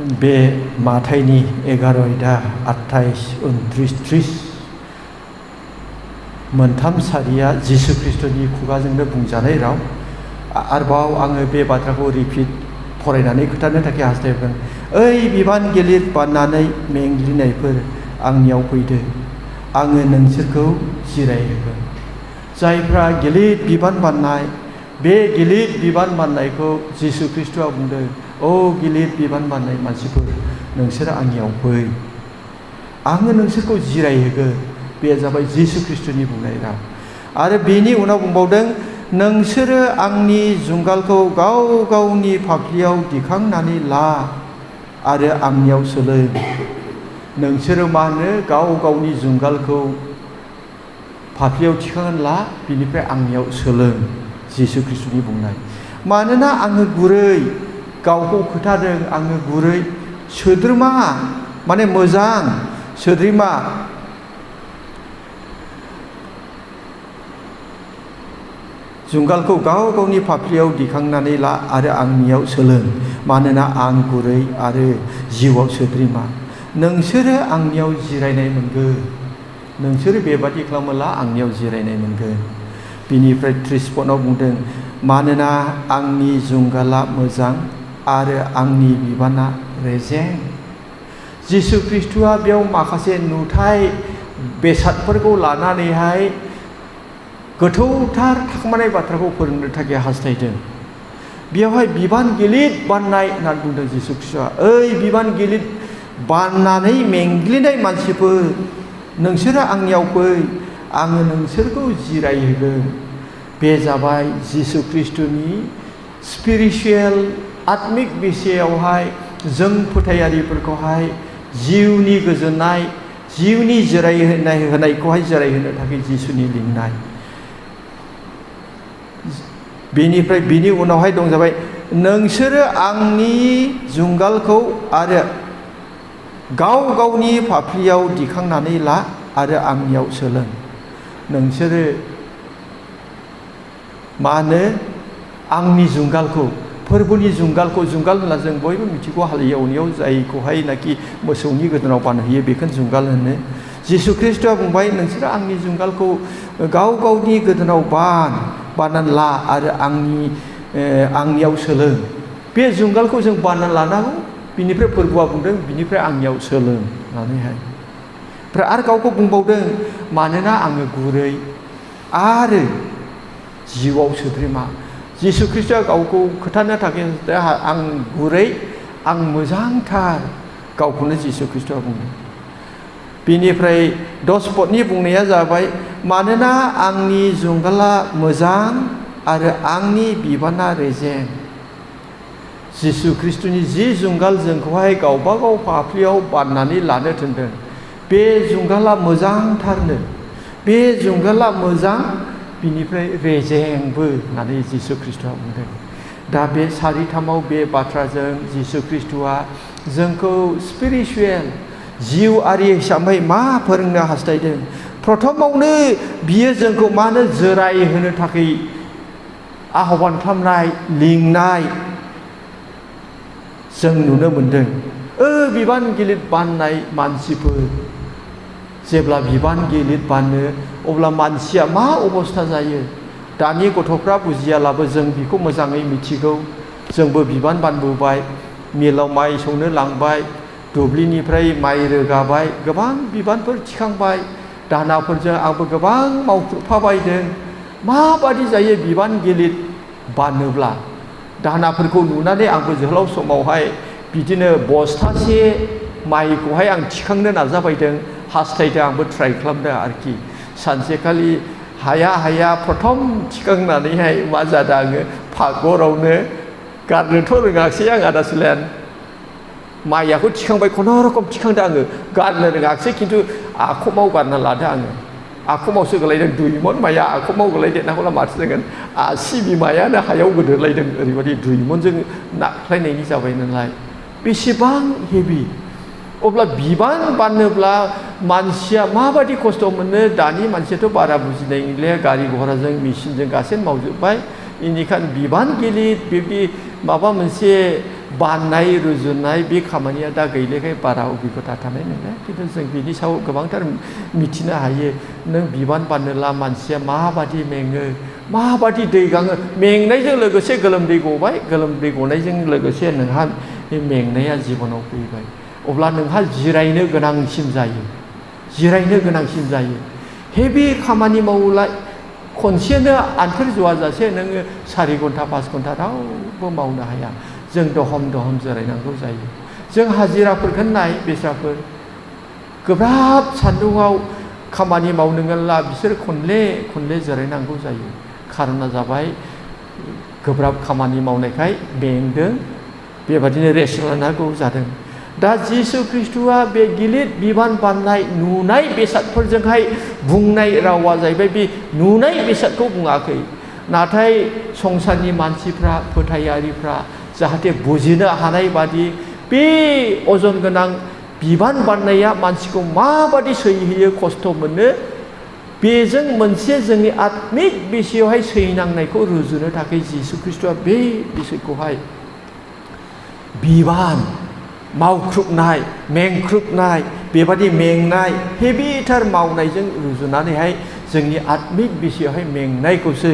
बे माथाइनि 11:28-29-30 मोनथाम सारिया जिसु ख्रिस्टनि खुगाजोंनो बुंजानाय राव। आरोबाव आङो बे बाथ्राखौ रिपिट फरायनानै खोन्थानो थाखाय हास्थायदों। ओइ बिबान गिलिर बाननानै मेंग्लिनायफोर, आंनियाव फैदो, आङो नोंसोरखौ जिरायहोगोन। जायफ्रा गिलिर बिबान बाननाय, बे गिलिर बिबान बाननायखौ जिसु ख्रिस्टआ बुंदों, ओ गिलिर बिबान बाननाय मानसिफोर, नोंसोर आंनियाव फै, आङो नोंसोरखौ जिरायहोगोन। बे जाबाय जिसु ख्रिस्टनि बुंनाय राव। आरो बेनि उनाव बुंबावदों, नोंसोरो आंनि जुंगालखौ गाव गावनि फाफ्लियाव दिखांनानै ला आरो आंनियाव सोलों। नोंसोरो मा होनो? गाव गावनि जुंगालखौ फाफ्लियाव थिखांनानै ला, बिनिफ्राय आंनियाव सोलों। जिसु ख्रिस्टनि बुंनाय। मानोना आङो गुरै, गावखौ खोथादों, आङो गुरै सोद्रोमा, माने मोजां सोद्रोमा। जुंगालखौ गाव गावनि फाफ्लियाव दिखांनानै ला आरो आंनियाव सोलों, मानोना आं गुरै आरो जिउआव सोद्रोमा। नोंसोरो आंनियाव जिरायनाय मोनगोन। नोंसोरो बेबादि खालामोब्ला आंनियाव जिरायनाय मोनगोन। बिनिफ्राय 30 पदआव बुंदों, मानोना आंनि जुंगाला मोजां आरो आंनि बिबाना रेजें। जिसु ख्रिस्टआ बेयाव माखासे नुथाय बेसादफोरखौ लानानैहाय गोथौथार थाखोमानाय बाथ्राखौ फोरोंनो थाखाय हास्थायदों। बेयावहाय बिबान गिलिर बाननाय होननानै बुंदों जिसु ख्रिस्टआ। ओइ बिबान गिलिर बाननानै मेंग्लिनाय मानसिफोर, नोंसोरो आंनियाव फै, आङो नोंसोरखौ जिरायहोगोन। बे जाबाय जिसु ख्रिस्टनि स्पिरिचुवेल आत्मिक बिषयावहाय जों फोथायारिफोरखौहाय जिउनि गोजोननाय, जिउनि होनायखौहाय जिरायहोनो थाखाय जिसुनि लिंनाय। बेनिफ्राय बिनि उनावहाय दं जाबाय, नोंसोरो आंनि जुंगालखौ आरो गाव गावनि फाफ्लियाव दिखांनानै ला आरो आंनियाव सोलों। नोंसोरो मा होनो? आंनि जुंगालखौ, फोरबोनि जुंगालखौ, जुंगाल होनना जों बयबो मिथिगौ, हाल एवनायाव जायखौहाय नाखि मोसौनि गोदोनाव बानहोयो बेखौनो जुंगाल होनो। जिसु ख्रिस्टआ बुंबाय, नोंसोरो आंनि जुंगालखौ गाव गावनि गोदोनाव बाननानै ला आरो आंनियाव सोलों। बे जुंगालखौ जों बाननानै लानांगौ। बिनिफ्राय फोरबोआ बुंदों, बिनिफ्राय आंनियाव सोलों होननानैहाय। ओमफ्राय आरो गावखौ बुंबावदों, मानोना आङो गुरै आरो जिउआव सोद्रोमा। जिसु ख्रिस्टआ गावखौ खोथानो थाखाय आं गुरै, आं मोजांथार, गावखौनो जिसु ख्रिस्टआ बुंदों। बिनिफ्राय 10 पदनि बुंनाया जाबाय, मानोना आंनि जुंगाला मोजां आरो आंनि बिबाना रेजें। जिसु ख्रिस्टनि जि जुंगाल जोंखौहाय गावबा गाव फाफ्लियाव बाननानै लानो थिनदों, बे जुंगाला मोजांथारनो। बे जुंगाला मोजां, बिनिफ्राय रेजेंबो होननानै जिसु ख्रिस्टआ बुंदों। दा बे 4:3 बे बाथ्राजों जिसु ख्रिस्टआ जोंखौ स्पिरिचुवेल जिउआरि हिसाबै मा फोरोंनो हास्थायदों? प्रथमावनो बियो जोंखौ मा होनो? जिरायहोनो थाखाय आह्वान खालामनाय, लिंनाय जों नुनो मोनदों। बिबान गिलिर बाननाय मानसिफोर, जेब्ला बिबान गिलिर बानो अब्ला मानसिया मा अबस्था जायो? दानि गथ'फ्रा बुजियालाबो जों बेखौ मोजाङै मिथिगौ। जोंबो बिबान बानबोबाय, मिलाव माइ सौनो लांबाय, दुब्लिनिफ्राय माइ रोगाबाय, गोबां बिबानफोर थिखांबाय, दाहोनाफोरजों आंबो गोबां मावख्रुबफाबायदों। माबादि जायो बिबान गिलिर बानोब्ला? दाहोनाफोरखौ नुनानै आंबो जोहोलाव समावहाय बिदिनो बस्थासे माइखौहाय आं थिखांनो नाजाबायदों, हास्थायदों, आंबो ट्राइ खालामदों आरोखि। सानसेखालि हाया प्रथम थिखांनानैहाय मा जादों? आङो फागरावनो गारनोथ' रोङाखिसै आं आदा सुलायान। माइयाखौ थिखांबाय, खुनुरुखुम थिखांदों आङो, गारनो रोङाखिसै, खिन्थु आखमाव गारना लादों आङो। आखमावसो गोलैदों, 2 मन माइया आखमाव गोलैदेरनांगौला माथो जागोन? आसि बिमायानो हायाव गोदोलायदों। ओरैबायदि 2 मनजों नाख्लायनायनि जाबाय नालाय, बेसेबां हेभि। अब्ला बिबान बाननोब्ला मानसिया माबादि खस्थ' मोनो? दानि मानसियाथ' बारा बुजिनाय गैलिया, गारि घराजों मेचिनजों गासैबो मावजोब्बाय। बेनिखायनो बिबान गिलिर बिब्दि माबा मोनसे बाननाय रुजुनाय बे खामानिया दा गैलेखाय बारा अभिगता थानाय नङा खिन्थु जों बिनि सायाव गोबांथार मिथिनो हायो नों बिबान बाननोला मानसिया माबादि मेङो माबादि दै गाङो मेंनायजों लोगोसे गोलोमदै गबाय गोलोमदै गनायजों लोगोसे नोंहा मेंनाया जिबनाव फैबाय अब्ला नोंहा जिरायनो गोनांसिन जायो हेभि खामानि मावोला खनसेनो आन्थोर ज'वाजासे नोङो 4 घन्टा 5 घन्टा रावबो मावनो हाया जों दहम जिरायनांगौ जायो जों हाजिराफोरखौ नाय बेस्राफोर गोब्राब सान्दुङाव खामानि मावनोला बिसोर खनले जिरायनांगौ जायो खारना जाबाय गोब्राब खामानि मावनायखाय मेंदों बेबादिनो रेस्ट लानांगौ जादों दा जिसु ख्रिस्ट'आ बे गिलिर बिबान बाननाय नुनाय बेसादफोरजोंहाय बुंनाय रावा जाहैबाय बे नुनाय बेसादखौ बुङाखै नाथाय संसारनि मानसिफ्रा फोथायारिफ्रा जाहाथे बुजिनो हानाय बादि बे अजन गोनां बिबान बाननाया मानसिखौ माबादि सैहोयो खस्थ' मोनो बेजों मोनसे जोंनि आत्मिक बिषयावहाय सैनांनायखौ रुजुनो थाखाय जिसु ख्रिस्ट'आ बे बिषयखौहाय बिबान मावख्रुबनाय मेंख्रुबनाय बेबादि मेंनाय हेभिथार मावनायजों रुजुनानैहाय जोंनि आत्मिक बिषयावहाय मेंनायखौसो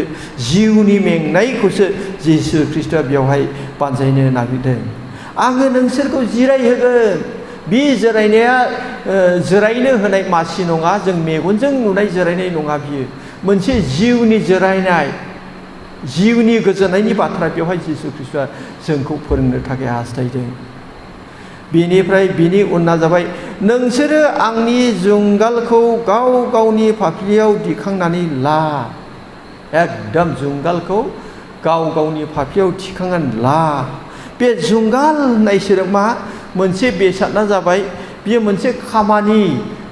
जिउनि मेंनायखौसो जिसु ख्रिस्ट'आ बेवहाय बानजायनो नागिरदों आङो नोंसोरखौ जिरायहोगोन बे जिरायनाया जिरायनो होनाय मासि नङा जों मेगनजों नुनाय जिरायनाय नङा बियो मोनसे जिउनि जिरायनाय जिउनि गोजोननायनि बाथ्रा बेवहाय जिसु ख्रिस्ट'आ जोंखौ फोरोंनो थाखाय हास्थायदों बेनिफ्राय बिनि उनना जाबाय नोंसोरो आंनि जुंगालखौ गाव गावनि फाफ्लियाव दिखांनानै ला एकदम जुंगालखौ गाव गावनि फाफ्लियाव थिखांनानै ला बे जुंगाल होननाय सोदोबा मोनसे बेसादना जाबाय बियो मोनसे खामानि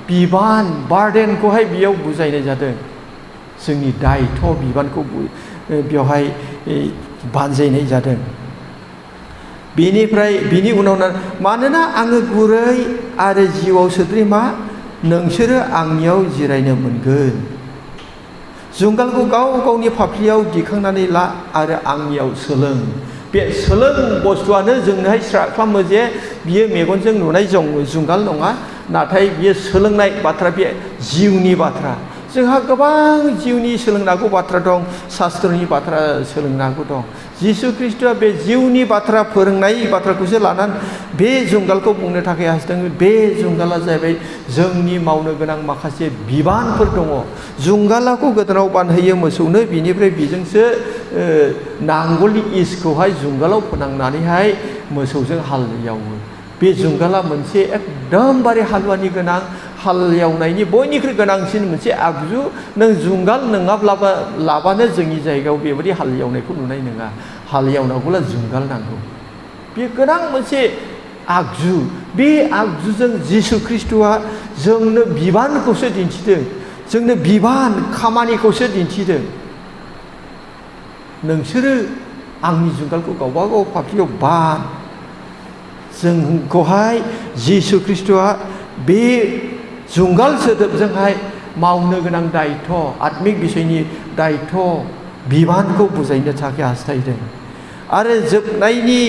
बिबान बार्डेनखौहाय बेयाव बुजायनाय जादों जोंनि दायथ' बिबानखौ बेवहाय बानजायनाय जादों बेनिफ्राय बिनि उनाव मानोना आङो गुरै आरो जिउआव सोद्रोमा नोंसोरो आंनियाव जिरायनो मोनगोन जुंगालखौ गाव गावनि फाफ्लियाव दिखांनानै ला आरो आंनियाव सोलों बे सोलों बुस्थुआनो जोंनोहाय स्रा खालामो जे बियो मेगनजों नुनाय जुंगाल नङा नाथाय बियो सोलोंनाय बाथ्रा बे जिउनि बाथ्रा जोंहा गोबां जिउनि सोलोंनांगौ बाथ्रा दं शास्त्रनि बाथ्रा सोलोंनांगौ दं जिसु ख्रिस्ट'आ बे जिउनि बाथ्रा फोरोंनाय बाथ्राखौसो लानानै बे जुंगालखौ बुंनो थाखाय हास्थायदों बे जुंगाला जाहैबाय जोंनि मावनो गोनां माखासे बिबानफोर दङ जुंगालाखौ गोदोनाव बानहोयो मोसौनो बिनिफ्राय बेजोंसो नांगोलनि इसखौहाय जुंगालाव फोनांनानैहाय मोसौजों हाल एवो बे जुंगाला मोनसे एकदमबारे हालुवानि गोनां हाल एवनायनि बयनिख्रुइ गोनांसिन मोनसे आगजु नों जुंगाल नङाब्लाबो लाबानो जोंनि जायगायाव बेबायदि हाल एवनायखौ नुनाय नङा हाल एवनांगौब्ला जुंगाल नांगौ बे गोनां मोनसे आगजु बे आगजुजों जिसु ख्रिस्ट'आ जोंनो बिबानखौसो दिन्थिदों जोंनो बिबान खामानिखौसो दिन्थिदों नोंसोरो आंनि जुंगालखौ गावबा गाव फाफ्लियाव बान जोंखौहाय जिसु ख्रिस्ट'आ बे जुंगाल सोदोबजोंहाय मावनो गोनां दायथ' आत्मिक बिषयनि दायथ' बिबानखौ बुजायनो थाखाय हास्थायदों आरो जोबनायनि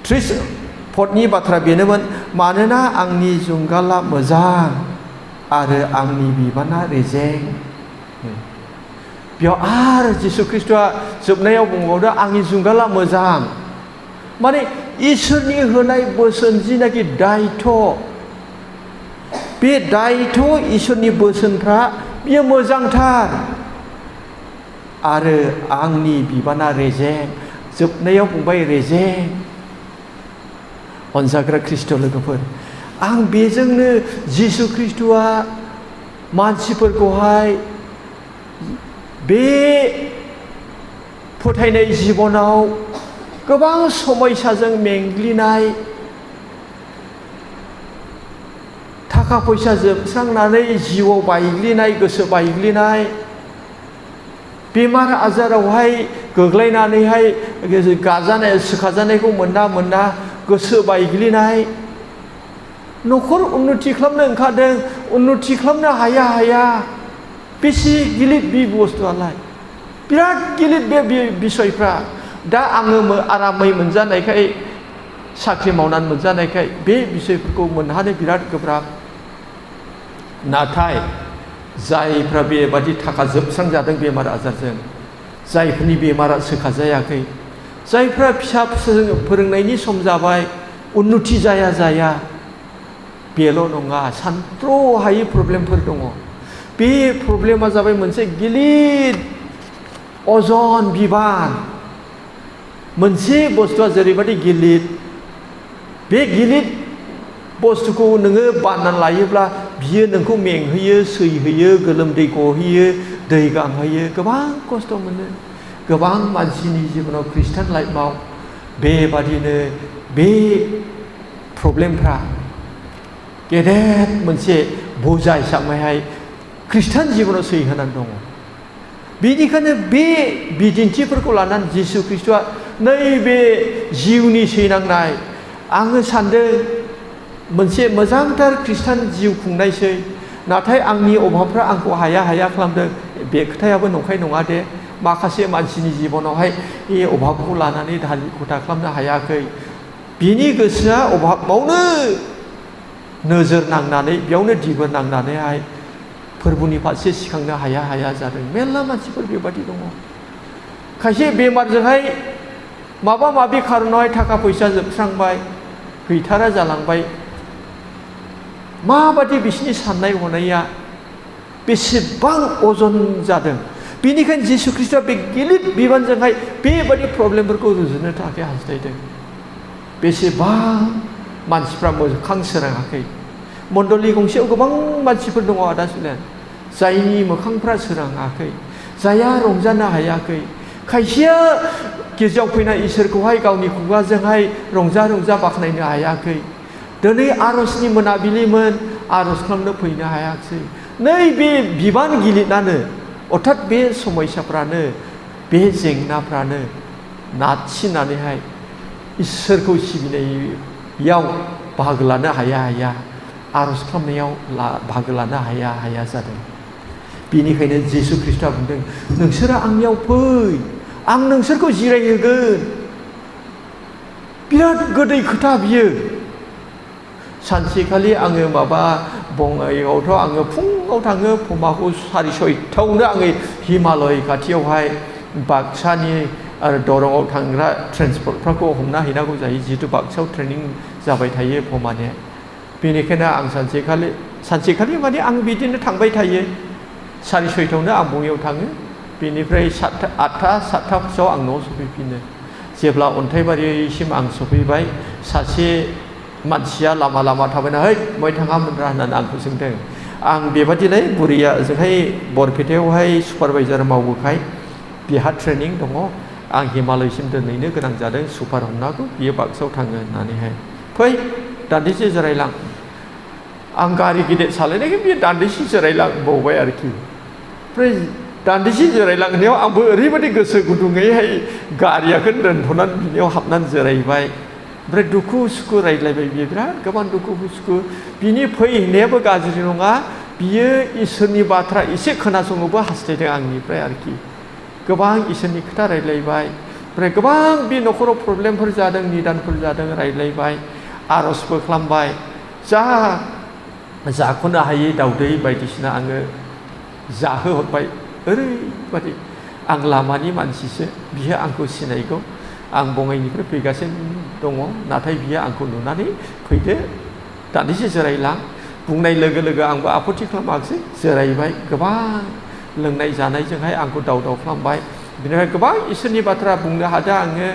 30 पदनि बाथ्रा बेनोमोन मानोना आंनि जुंगाला मोजां आरो आंनि बिबाना रेजें बेयाव आरो जिसु ख्रिस्ट'आ जोबनायाव बुंबावदों आंनि जुंगाला मोजां माने इसोरनि होनाय बोसोन जिनाखि दायथ' बे दायथ' इसोरनि बोसोनफ्रा बियो मोजांथार आरो आंनि बिबाना रेजें जोबनायाव बुंबाय रेजें अनजाग्रा ख्रिस्ट' लोगोफोर आं बेजोंनो जिसु ख्रिस्ट'आ मानसिफोरखौहाय बे फोथायनाय जिबनाव गोबां समयसाजों मेंग्लिनाय थाखा फैसा जोबस्रांनानै जिउआव बायग्लिनाय गोसो बायग्लिनाय बेमार आजारावहाय गोग्लैनानैहाय गाजानाय सोखाजानायखौ मोना गोसो बायग्लिनाय न'खर उन्नति खालामनो ओंखारदों उन्नति खालामनो हाया बेसे गिलिर बे बुस्थुआलाय बिराद गिलिर बे बिसयफ्रा दा आङो आरामै मोनजानायखाय साख्रि मावनानै मोनजानायखाय बे बिसयफोरखौ मोनहानो बिराद गोब्राब नाथाय जायफ्रा बेबादि थाखा जोबस्रांजादों बेमार आजारजों जायफोरनि बेमारा सोखाजायाखै जायफ्रा फिसा फोरोंनायनि सम जाबाय उन्नति जाया बेल' नङा सानथ्र'हायै प्रब्लेमफोर दङ बे प्रब्लेमा जाबाय मोनसे गिलिर अजन बिबान मोनसे बुस्थुआ जेरैबादि गिलिर बे गिलिर बुस्थुखौ नोङो बाननानै लायोब्ला बियो नोंखौ मेंहोयो सैहोयो गोलोमदै गहोयो दै गांहोयो गोबां खस्थ' मोनो गोबां मानसिनि जिबनाव ख्रिस्टान लाइफआव बेबादिनो बे प्रब्लेमफ्रा गेदेर मोनसे बोजा हिसाबैहाय ख्रिस्टान जिबनाव सैहोनानै दङ बेनिखायनो बे बिदिन्थिफोरखौ लानानै जिसु ख्रिस्ट'आ नैबे जिउनि सैनांनाय आङो सान्दों मोनसे मोजांथार ख्रिस्टान जिउ खुंनायसै नाथाय आंनि अभाबफ्रा आंखौ हाया खालामदों बे खोथायाबो नंखाय नङा दे माखासे मानसिनि जिबनावहाय बे अभाबखौ लानानै धालि खथा खालामनो हायाखै बिनि गोसोआ अभाबावनो नोजोर नांनानै बेयावनो दिगुर नांनानैहाय फोरबोनि फारसे सिखांनो हाया जादों मेरला मानसिफोर बेबादि दङ खायसे बेमारजोंहाय माबा माबि खारनावहाय थाखा फैसा जोबस्रांबाय गैथारा जालांबाय माबादि बिसिनि साननाय हनाया बेसेबां अजन जादों बेनिखायनो जिसु ख्रिस्ट'आ बे गिलिर बिबानजोंहाय बेबादि प्रब्लेमफोरखौ रुजुनो थाखाय हास्थायदों बेसेबां मानसिफ्रा मोखां सोराङाखै मण्डलि गंसेयाव गोबां मानसिफोर दङ आदा सुलेन जायनि मोखांफ्रा सोराङाखै जायहा रंजानो हायाखै खायसेया गिर्जायाव फैनाय इसोरखौहाय गावनि खुगाजोंहाय रंजा बाख्नायनो हायाखै दिनै आरजनि मोनाबिलिमोन आरज खालामनो फैनो हायाखै नैबे बिबान गिलिरानो अर्थात बे समयसाफ्रानो बे जेंनाफ्रानो नारसिननानैहाय इसोरखौ सिबिनायाव बाहागो लानो हाया आरज खालामनायाव बाहागो लानो हाया जादों बेनिखायनो जिसु ख्रिस्ट'आ बुंदों नोंसोरो आंनियाव फै आं नोंसोरखौ जिरायहोगोन बिराद गोदै खोथा बियो सानसेखालि आङो माबा बङाइगावथ' आङो फुङाव थाङो फमाखौ 6:30 आङो हिमालय खाथियावहाय बाक्सानि आरो दरंआव थांग्रा ट्रेन्सपर्टफोरखौ हमना हैनांगौ जायो जिहेतु बाक्सायाव ट्रेनिं जाबाय थायो फमाने बेनिखायनो आं सानसेखालि माने आं बिदिनो थांबाय थायो 6:30 आं बङाइयाव थाङो बेनिफ्राय 8:07 आं न'आव सफैफिनो जेब्ला अन्थाइबारिसिम आं सफैबाय सासे मानसिया लामा थाबायना है बहाय थाङामोनरा होननानै आंखौ सोंदों आं बेबादिलाय बुरैया ओजोंहाय बरपेटायावहाय सुपारभाइजार मावोखाय बिहा ट्रेनिं दङ आं हिमालयसिम दोनहैनो गोनां जादों सुपार हमनांगौ बियो बाक्सायाव थाङो होननानैहाय फै दान्दिसे जिरायलां आं गारि गिदिर सालायनायखाय बियो दान्दिसे जिरायलांबावबाय आरोखि ओमफ्राय दान्दिसे जिरायलांनायाव आंबो ओरैबायदि गोसो गुदुङैहाय गारियाखौ दोनथ'नानै बिनियाव हाबनानै जिरायबाय ओमफ्राय दुखु सुखु रायज्लायबाय बियो बिराद गोबां दुखु सुखु बिनि फैनायाबो गाज्रि नङा बियो इसोरनि बाथ्रा एसे खोनासंनोबो हास्थायदों आंनिफ्राय आरोखि गोबां इसोरनि खोथा रायज्लायबाय ओमफ्राय गोबां बे न'खराव प्रब्लेमफोर जादों निदानफोर जादों रायज्लायबाय आरजबो खालामबाय जाख'नो हायै दाउदै बायदिसिना आङो जाहोहरबाय ओरैबादि आं लामानि मानसिसो बियो आंखौ सिनायगौ आं बङाइनिफ्राय फैगासिनो दङ नाथाय बियो आंखौ नुनानै फैदो दान्दिसे जिरायलां बुंनाय लोगो लोगो आंबो आपत्ति खालामाखिसै जिरायबाय गोबां लोंनाय जानायजोंहाय आंखौ दाव खालामबाय बिनिफ्राय गोबां इसोरनि बाथ्रा बुंनो हादों आङो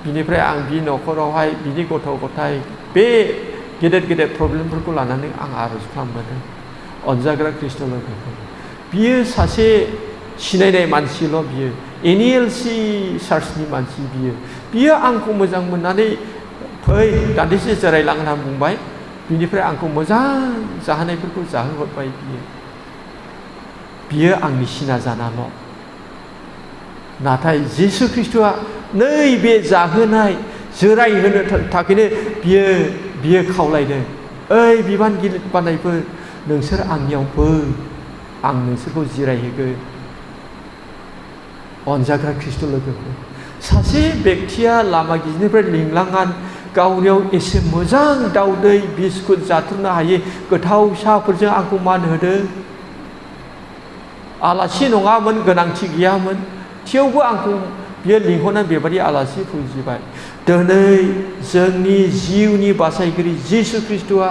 बिनिफ्राय आं बि न'खरावहाय बिनि गथ' गथाय बे गेदेर प्रब्लेमफोरखौ लानानै आं आरज खालामबोदों अनजाग्रा ख्रिस्ट' लोगोफोर बियो सासे सिनायनाय मानसिल' बियो NLC चार्चनि मानसि बियो आंखौ मोजां मोननानै फै दान्दिसे जिरायलां होनना बुंबाय बिनिफ्राय आंखौ मोजां जाहोनायफोरखौ जाहोहरबाय बियो आंनि सिना जानाल' नाथाय जिसु ख्रिस्ट'आ नैबे जाहोनाय जिरायहोनो थाखायनो बियो खावलायदों ओइ बिबान गिलिर बानायफोर नोंसोर आंनियाव फै आं नोंसोरखौ जिरायहोगोन अनजाग्रा ख्रिस्ट' लोगोफोर सासे बेक्तिया लामा गिदिरनिफ्राय लिंलांनानै गावनियाव एसे मोजां दाउदै बिस्कुट जाथुमनो हायो गोथाव साहाफोरजों आंखौ मान होदों आलासि नङामोन गोनांथि गैयामोन थेवबो आंखौ बियो लिंहरनानै बेबायदि आलासि फुजिबाय दिनै जोंनि जिउनि बासायगिरि जिसु ख्रिस्ट'आ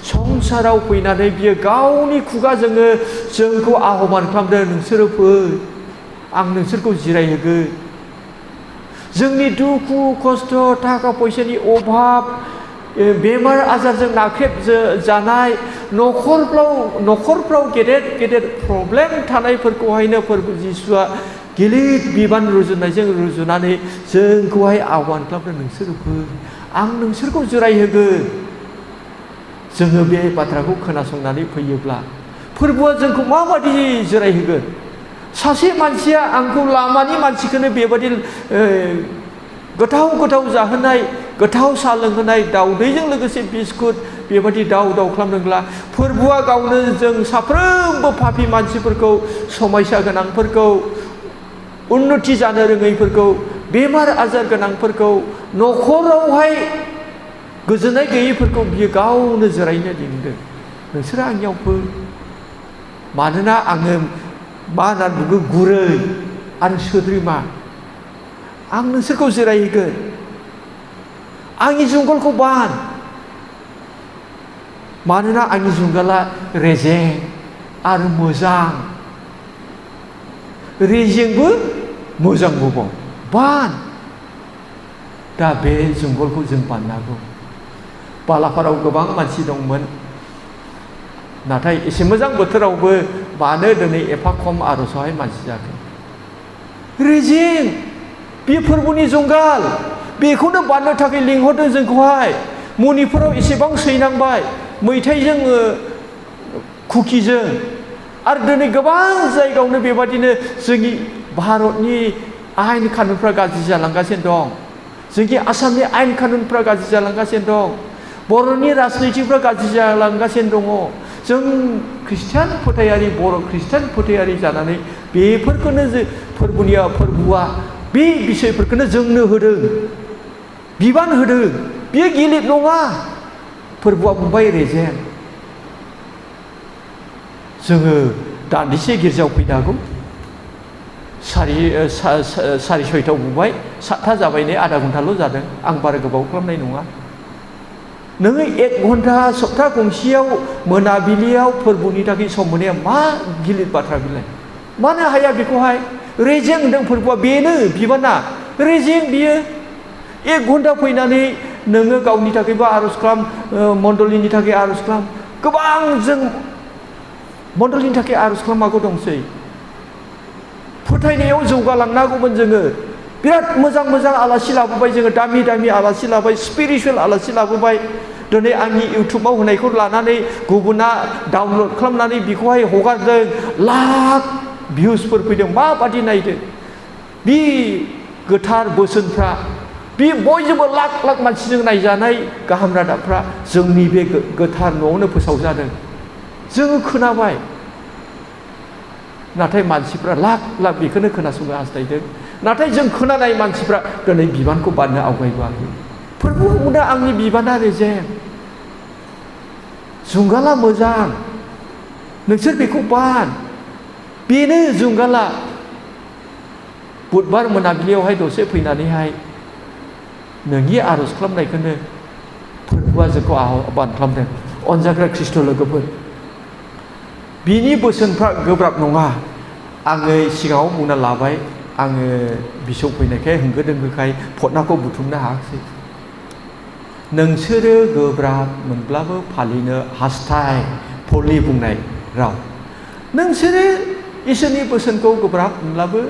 संसाराव फैनानै बियो गावनि खुगाजोंनो जोंखौ आह्वान खालामदों नोंसोरो फै आं नोंसोरखौ जिरायहोगोन जोंनि दुखु खस्थ' थाखा फैसानि अभाब बेमार आजारजों नाख्रेब जानाय न'खरफ्राव गेदेर प्रब्लेम थानायफोरखौहायनो फोरबो जिसुआ गिलिर बिबान रुजुनानै जोंखौहाय आह्वान खालामदों नोंसोरो फै आं नोंसोरखौ जिरायहोगोन जोङो बे बाथ्राखौ खोनासंनानै फैयोब्ला फोरबोआ जोंखौ माबायदि जिरायहोगोन सासे मानसिया आंखौ लामानि मानसिखौनो बेबायदि गोथाव जाहोनाय गोथाव साहा लोंहोनाय दाउदैजों लोगोसे बिस्कुट बेबायदि दाव खालामदोंब्ला फोरबोआ गावनो जों साफ्रोमबो पापि मानसिफोरखौ समायसा गोनांफोरखौ उन्नति जानो रोङैफोरखौ बेमार आजार गोनांफोरखौ न'खरावहाय गोजोननाय गैयैफोरखौ बियो गावनो जिरायनो लिंदों नोंसोरो आंनियाव फै मानोना आङो मा होननानै बुङो गुरै आरो सोद्रोमा आं नोंसोरखौ जिरायहोगोन आंनि जुंगालखौ बान मानोना आंनि जुंगाला रेजें आरो मोजां रेजेंबो मोजांबो बान दा बे जुंगालखौ जों बाननांगौ बालाफाराव गोबां मानसि दंमोन नाथाय एसे मोजां बोथोरावबो मानो दिनै एफा खम आर'जआवहाय मानसि जाखो रेजें बे फोरबोनि जुंगाल बेखौनो बाननो थाखाय लिंहरदों जोंखौहाय मनिपुराव एसेबां सैनांबाय मैथाइजों कुकिजों आरो दिनै गोबां जायगायावनो बेबादिनो जोंनि भारतनि आयेन कानुनफ्रा गाज्रि जालांगासिनो दं जोंनि आसामनि आयेन कानुनफ्रा गाज्रि जालांगासिनो दं बर'नि राजनितिफ्रा गाज्रि जालांगासिनो दङ जों ख्रिस्टियान फोथायारि बर' ख्रिस्टियान फोथायारि जानानै बेफोरखौनो फोरबोआ बे बिसयफोरखौनो जोंनो होदों बिबान होदों बियो गिलिर नङा फोरबोआ बुंबाय रेजें जोङो दान्दिसे गिर्जायाव फैनो हागौ सारि सयथायाव बुंबाय 7था जाबाय नै आधा घन्टाल' जादों आं बारा गोबाव खालामनाय नङा नोङो 1 घन्टा सप्ता गंसेयाव मोनाबिलियाव फोरबोनि थाखाय सम मोननाया मा गिलिर बाथ्रा बिलाय मानो हाया बेखौहाय रेजें होनदों फोरबोआ बेनो बिबाना रेजें बियो 1 घन्टा फैनानै नोङो गावनि थाखायबो आर'ज खालाम मण्डलिनि थाखाय आर'ज खालाम गोबां जों मण्डलिनि थाखाय आर'ज खालामनांगौ दंसै फोथायनायाव जौगालांनांगौमोन जोङो बिराद मोजां आलासि लाबोबाय जोङो दामि आलासि लाबाय स्पिरिचुवेल आलासि लाबोबाय दिनै आंनि इउटुबाव होनायखौ लानानै गुबुना डाउनलड खालामनानै बेखौहाय हगारदों लाख भिउसफोर फैदों माबादि नायदों बे गोथार बोसोनफ्रा बे बयजोंबो लाख मानसिजों नायजानाय गाहाम रादाबफ्रा जोंनि बे गोथार न'आवनो फोसावजादों जोङो खोनाबाय नाथाय मानसिफ्रा लाख बेखौनो खोनासंनो हास्थायदों नाथाय जों खोनानाय मानसिफ्रा दिनै बिबानखौ बारनो आवगायबोआखै फोरबोआव बुंदों आंनि बिबाना रेजें जुंगाला मोजां नोंसोर बेखौ बान बेनो जुंगाला बुधबार मोनाबिलियावहाय दसे फैनानैहाय नोंनि आर'ज खालामनायखौनो फोरबोआ जोंखौ आह्वान खालामदों अनजाग्रा ख्रिस्ट' लोगोफोर बिनि बोसोनफ्रा गोब्राब नङा आङो सिगाङाव बुंना लाबाय आङो बिसौ फैनायखाय होंगो दोंगोखाय फटनाखौ बुथुमनो हायाखिसै नोंसोरो गोब्राब मोनब्लाबो फालिनो हास्थाय पलि बुंनाय राव नोंसोरो इसोरनि बोसोनखौ गोब्राब मोनब्लाबो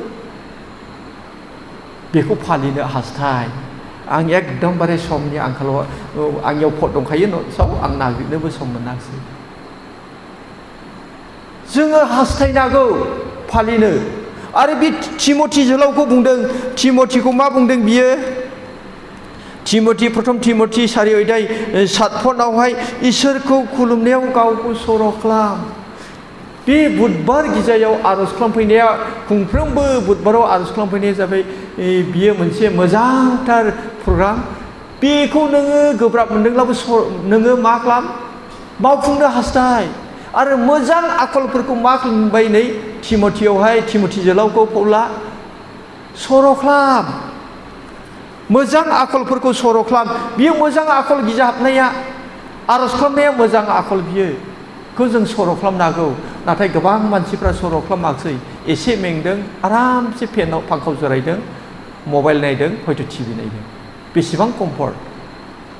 बेखौ फालिनो हास्थाय आं एकदमबारे समनि आंखालाव आंनियाव फट दंखायो न'आव आं नागिरनोबो सम मोनाखिसै जोङो हास्थायनांगौ फालिनो आरो बे थिमथि जोलावखौ बुंदों थिमथिखौ मा बुंदों बियो प्रथम थिमथि 4:7 इसोरखौ खुलुमनायाव गावखौ सर' खालाम बे बुधबार गिर्जायाव आर'ज खालामफैनाया खुंफ्रोमबो बुधबाराव आर'ज खालामफैनाया जाबाय बियो मोनसे मोजांथार प्रग्राम बेखौ नोङो गोब्राब मोनदोंब्लाबो नोङो मा खालाम मावफुंनो हास्थाय आरो मोजां आखलफोरखौ मा खालामबाय नै थिमथि जोलावखौ पौला सर' खालाम मोजां आखलफोरखौ सर' खालाम बियो मोजां आखल गिर्जा हाबनाया आर'ज खालामनाया मोजां आखल बियोखौ जों सर' खालामनो हागौ नाथाय गोबां मानसिफ्रा सर' खालामाखै एसे मेंदों आरामसे फेनाव फांखाव जिरायदों मबाइल नायदों हयथ' टिभि नायदों बेसेबां कम्फर्ट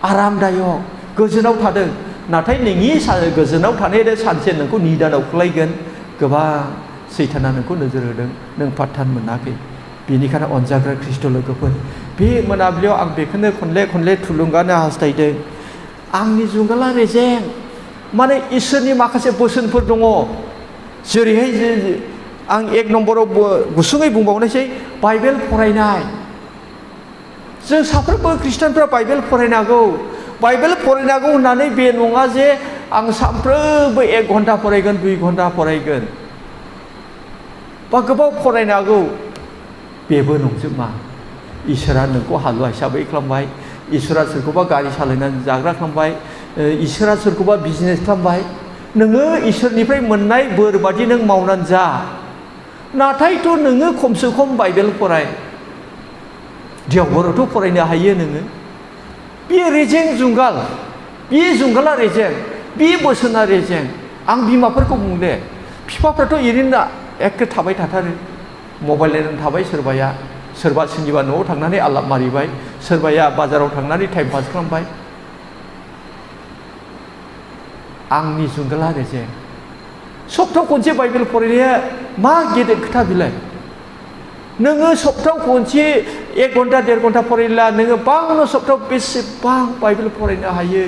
आरामदायक गोजोनाव थादों नाथाय नोंनि गोजोनाव थानाय सानसे नोंखौ निदानाव खोख्लैगोन गोबां सैताना नोंखौ नोजोर होदों नों पात्तान मोनाखै बेनिखायनो अनजाग्रा ख्रिस्ट' लोगोफोर बे मोनाबिलियाव आं बेखौनो खनले थुलुंगानो हास्थायदों आंनि जुंगाला रेजें माने इसोरनि माखासे बोसोनफोर दङ जेरैहाय आं 1 नम्बराव गुसुङै बुंबावनोसै बाइबेल फरायनाय जों साफ्रोमबो ख्रिस्टानफ्रा बाइबेल फरायनांगौ बाइबेल फरायनांगौ होननानै बे नङा जे आं सानफ्रोमबो 1 घन्टा फरायगोन 2 घन्टा फरायगोन बा गोबाव फरायनांगौ बेबो नंजोबा इसोरा नोंखौ हालुवा हिसाबै खालामबाय इसोरा सोरखौबा गारि सालायनानै जाग्रा खालामबाय इसोरा सोरखौबा बिजनेस खालामबाय नोङो इसोरनिफ्राय मोननाय बोर बादि नों मावनानै जा नाथायथ' नोङो खमसे खम बाइबेल फराय देवबारावथ' फरायनो हायो नोङो बे रेजें जुंगाल बे जुंगाला रेजें बे बोसोना रेजें आं बिमाफोरखौ बुंदे बिफाफ्राथ' ओरैनो एखे थाबाय थाथारो मबाइल नायनानै थाबाय सोरबा सोरनिबा न'आव थांनानै आलाप मारिबाय सोरबाया बाजाराव थांनानै टाइम पास खालामबाय आंनि जुंगाला रेजें सप्तायाव खनसे बाइबेल फरायनाया मा गेदेर खोथा बिलाय नोङो सप्तायाव खनसे 1 घन्टा 1.5 घन्टा फरायला नोङो बांनो सप्तायाव बेसेबां बाइबेल फरायनो हायो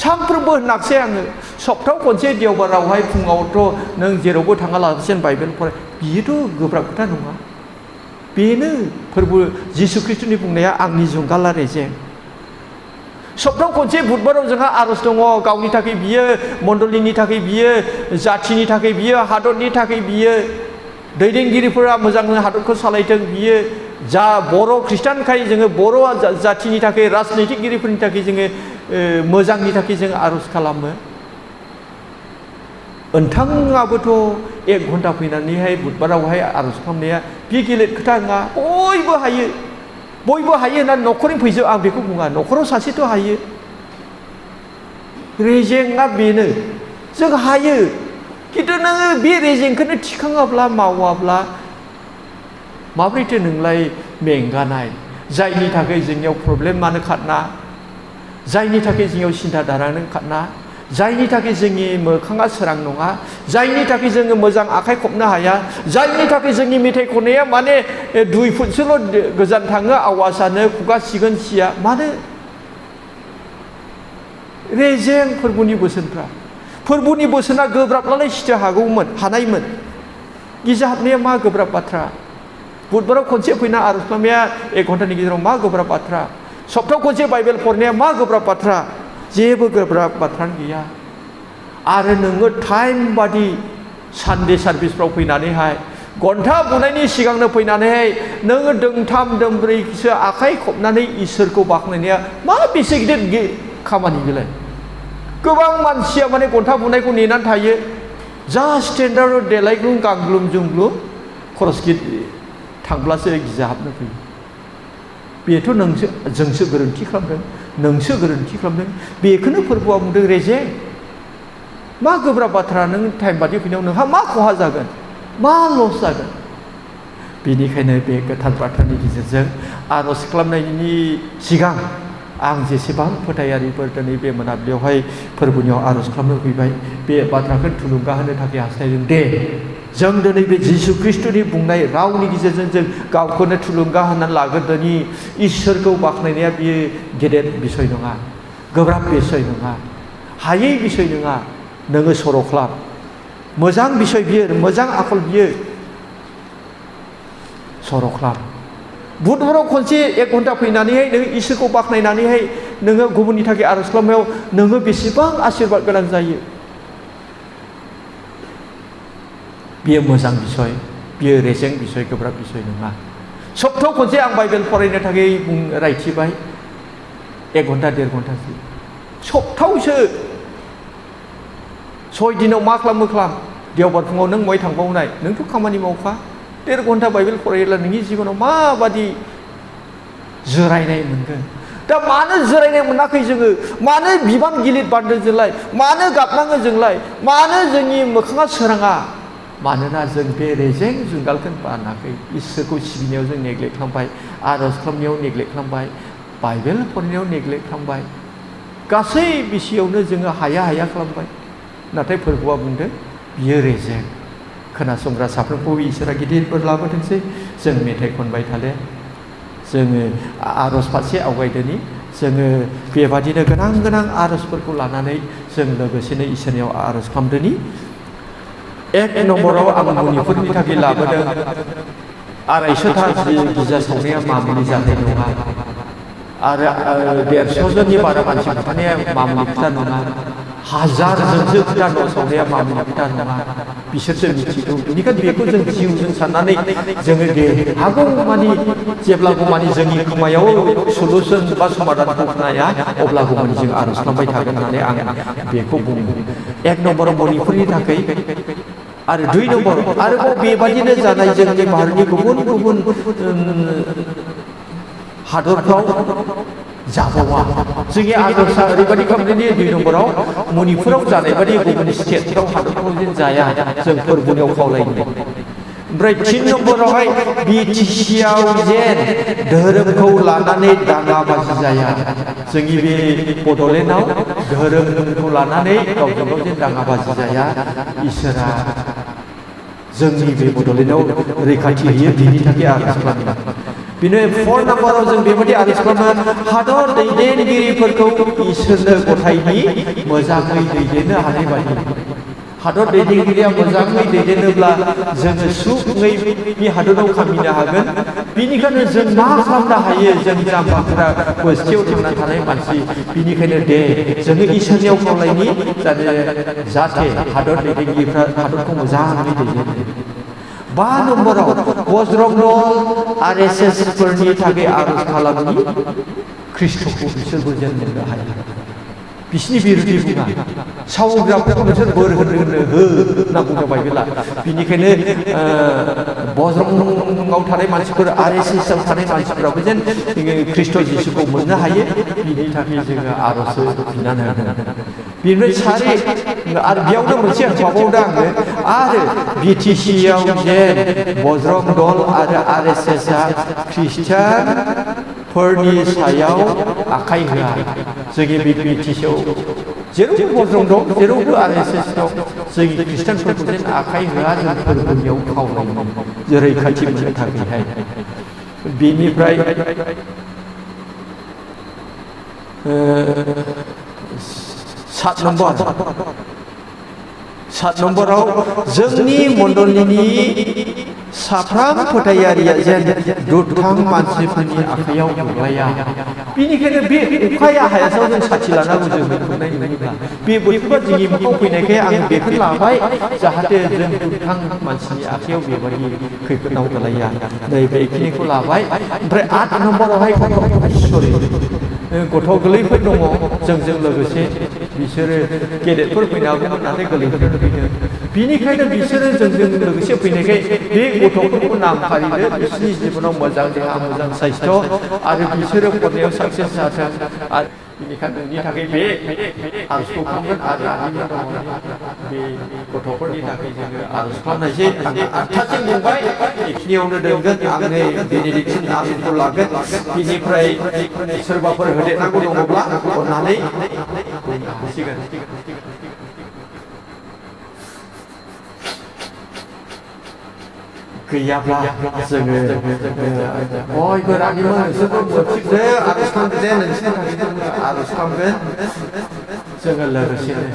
सानफ्रोमबो होनाखसै आङो सप्तायाव खनसे देवबारावहाय फुङावथ' नों जेरावबो थाङालासेनो बाइबेल फराय बियोथ' गोब्राब खोथा नङा बेनो फोरबो जिसु ख्रिस्ट'नि बुंनाया आंनि जुंगाला रेजें सप्तायाव खनसे बुधबाराव जोंहा आर'ज दङ गावनि थाखाय बियो मण्डलिनि थाखाय बियो जाथिनि थाखाय बियो हादरनि थाखाय बियो दैदेनगिरिफोरा मोजां हादरखौ सालायथों बियो जा बर' ख्रिस्टानखाय जोङो बर' जाथिनि थाखाय राजनितिगिरिफोरनि थाखाय जोङो मोजांनि थाखाय जों आर'ज खालामो नोंथाङाबोथ' 1 घन्टा फैनानैहाय बुधबारावहाय आर'ज खालामनाया बे गेलेद खोथा नङा बयबो हायो होननानै न'खरनि फैजो आं बेखौ बुङा न'खराव सासेथ' हायो रेजेंआ बेनो जों हायो खिन्थु नोङो बे रेजेंखौनो थिखाङाब्ला मावाब्ला माब्रैथो नोंलाय मेंगानाय जायनि थाखाय जोंनियाव प्रब्लेमानो खारना जायनि थाखाय जोंनियाव सिन्था दारानो खारना जायनि थाखाय जोंनि मोखाङा सोरां नङा जायनि थाखाय जोङो मोजां आखाइ खबनो हाया जायनि थाखाय जोंनि मेथाइ खननाया माने 2 फुटसोल' गोजान थाङो आवाजानो खुगा सिगोन सिया मानो रेजें फोरबोनि बोसोनफ्रा फोरबोनि बोसोना गोब्राबलाय सिथो हानायमोन गिर्जा हाबनाया मा गोब्राब बाथ्रा बुधबाराव खनसे फैना आर'ज खालामनाया 1 घन्टानि गेजेराव मा गोब्राब बाथ्रा सप्तायाव खनसे बाइबेल फरायनाया मा गोब्राब बाथ्रा जेबो गोब्राब बाथ्रानो गैया आरो नोङो टाइम बादि सानडे सार्भिसफ्राव फैनानैहाय घन्टा बुनायनि सिगांनो फैनानैहाय नोङो दोंथाम दोंब्रैसो आखाइ खबनानै इसोरखौ बाख्नायनाया मा बेसे गिदिर खामानि बेलाय गोबां मानसिया माने घन्टा बुनायखौ नेनानै थायो जा स्टेन्डार्ड देलायग्लुं गांग्लुम जोंग्लुम खरस थांब्लासो गिर्जा हाबनो फैयो बेथ' जोंसो गोरोन्थि खालामदों बेखौनो फोरबोआ बुंदों रेजें मा गोब्राब बाथ्रा नों टाइम बादि फैनायाव नोंहा मा खहा जागोन मा लस जागोन बेनिखायनो बे गोथार बाथ्रानि गेजेरजों आर'ज खालामनायनि सिगां आं जेसेबां फोथायारिफोर दिनै बे मोनाबिलियावहाय फोरबोनियाव आर'ज खालामनो फैबाय बे बाथ्राखौ थुलुंगा होनो थाखाय हास्थायदों दे जों दिनै बे जिसु ख्रिस्ट'नि बुंनाय रावनि गेजेरजों जों गावखौनो थुलुंगा होनानै लागोदोनि इसोरखौ बाख्नायनाया बियो गेदेर बिसय नङा गोब्राब बिसय नङा हायै बिसय नङा नोङो सर' खालाम मोजां बिसय बियो मोजां आखल बियो सर' खालाम बुधबाराव खनसे 1 घन्टा फैनानैहाय नोङो इसोरखौ बाख्नायनानैहाय नोङो गुबुननि थाखाय आर'ज खालामनायाव नोङो बेसेबां आशीर्बाद गोनां जायो बियो मोजां बिसय बियो रेजें बिसय गोब्राब बिसय नङा सप्तायाव खनसे आं बाइबेल फरायनो थाखाय रायथिबाय 1 घन्टा 1.5 घन्टासो सप्तायावसो 6 दिनाव मा खालाम देवबार फुङाव नों बहाय थांबावनाय नोंथ' खामानि मावखा 1.5 घन्टा बाइबेल फरायोब्ला नोंनि जिबनाव माबादि जिरायनाय मोनगोन दा मानो जिरायनाय मोनाखै जोङो मानो बिबान गिलिर बारदों जोंलाय मानो गाबनाङो जोंलाय मानो जोंनि मोखाङा सोराङा मानोना जों बे रेजें जुंगालखौ बानाखै इसोरखौ सिबिनायाव जों नेग्लेक्ट खालामबाय आरज खालामनायाव नेग्लेक्ट खालामबाय बाइबेल फरायनायाव नेग्लेक्ट खालामबाय गासै बिसियावनो जोङो हाया खालामबाय नाथाय फोरबोआ बुंदों बियो रेजें खोनासंग्रा साफ्रोमखौबो इसोरा गिदिर बोर लाबोथोंसै जों मेथाइ खनबाय थाले जोङो आरज फारसे आवगायदोनि जोङो बेबादिनो गोनां आरजफोरखौ लानानै जों लोगोसेनो इसोरनियाव आरज खालामदोनि 1 नम्बराव आं मुनिफोरनि थाखाय लाबोदों 250 था गिर्जा सावनाया मामुलि जाथाय नङा आरो 150 जननि बारा मानसि बुथारनाया मामुलि खोथा नङा 1000 जनसो खोथा न' सावनाया मामुलि खोथा नङा बिसोरसो मिथिगौ बेनिखायनो बेखौ जों जिउजों साननानै जोङो हागौमानि जेब्लागौमानि जोंनि खोमायाव सलुसन बा समाधानखौ खोनाया अब्लागौमानि जों आरज खालामबाय थागोन होननानै आं बेखौ बुङो 1 नम्बराव मुनिफोरनि थाखाय आरो 2 नम्बर आरोबाव बेबादिनो जानाय जोंनि भारतनि गुबुन हादरफ्राव जाबावा जोंनि आदर्शा ओरैबादि खालामदोंदि 2 नम्बराव मणिपुराव जानाय बादि गुबुन स्टेटफ्राव हादरफ्राव जेन जाया जों फोरबोआव खावलायनो ओमफ्राय 3 नम्बरावहाय बिटिसिआव जेन धोरोमखौ लानानै दाङाबाजि जाया जोंनि बे बड'लेण्डआव धोरोमखौ लानानै गावजों गाव जेन दाङाबाजि जाया इसोरा जोंनि बे बड'लेण्डआव रैखाथि होयो बिनि थाखाय आरज खालामो बिनो 4 नम्बराव जों बेबायदि आरज खालामो हादर दैदेनगिरिफोरखौ इसोरनो गथायनि मोजाङै दैदेननो हानाय बायदि हादर दैदेनगिरिया मोजाङै दैदेनोब्ला जोङो सुखै बे हादराव खामिनो हागोन बिनिखायनो जों मा खालामनो हायो जों जाम्बाफोरा बस्तियाव थांनानै थानाय मानसि बिनिखायनो दे जोङो इसोरनियाव खावलायनि जाहाथे हादर दैदेनगिरिफ्रा हादरखौ मोजाङै दैदेनो 5 नम्बराव बज्रं दल RSS फोरनि थाखाय आरज खालामनि ख्रिस्टखौ बिसोरबो जेन मोननो हायो बिसिनि बिरुदि बुङा सावग्राफोरखौ नोंसोर बोर होनो होनना बुंदों बाइबेला बिनिखायनो बज्रंआव थानाय मानसिफोर RSS आव थानाय मानसिफोराबो जेन ख्रिस्ट जिसुखौ मोननो हायो बिनि थाखाय जोङो आरज बिनानै होदों बिनिफ्राय सारि आरो बेयावनो मोनसे होनबावदों आङो आरो बिटिसिआव जेन बज्रं दल आरो RSS आ ख्रिस्टियानफोरनि सायाव आखाइ होआ जोंनि बे बिटिसिआव जेरावबो बज्रं दं जेरावबो RSS दं जोंनि ख्रिस्टियानफोरखौ जेन आखाइ होआ जों फोरबोआव खावलायो रैखाथि मोननो थाखायहाय बेनिफ्राय 7 नम्बराव जोंनि मण्डलिनि साफ्राम फोथायारिया जेन दुथां मानसिफोरनि आखायाव गोग्लैया बिनिखायनो बे अखाया हायासाव जों साथि लानांगौ जों नुनाय नुयोब्ला बे बोथोरा जोंनि मुखाव फैनायखाय आं बेखौ लाबाय जाहाथे जों दुथां मानसिनि आखायाव बेबायदि खैफोदाव गोलैया नै बेखिनिखौ लाबाय ओमफ्राय 8 नम्बरावहाय गथ' गोरलैफोर दङ जोंजों लोगोसे बिसोरो गेदेरफोर फैनो हागौमोन नाथाय गोरलैफोर फैदों बिनिखायनो बिसोरो जोंजों लोगोसे फैनायखाय बे गथ'फोरखौ नाम फारिनो बिसोरनि जिबनाव मोजां देहा मोजां साइस्थ' आरो बिसोरो फरायनायाव साक्सेस जाथों आरो बेनिखायनो नोंनि थाखाय बे आरजखौ खालामगोन आरो बे गथ'फोरनि थाखाय जोङो आरज खालामनायसै आं 8थासिम बुंबाय बेखिनियावनो दोनगोन आङो बेनेडिक्सन आमिनखौ लागोन बिनिफ्राय सोरबाफोर होदेरनांगौ दङब्ला अननानै बुंनो हासिगोन गैयाब्ला जोङो बयबो रानिमोन नोंसोरबो मोनथिदो आरज खालामदो जे नोंसोरनि थाखाय आरज खालामगोन जोङो लोगोसेनो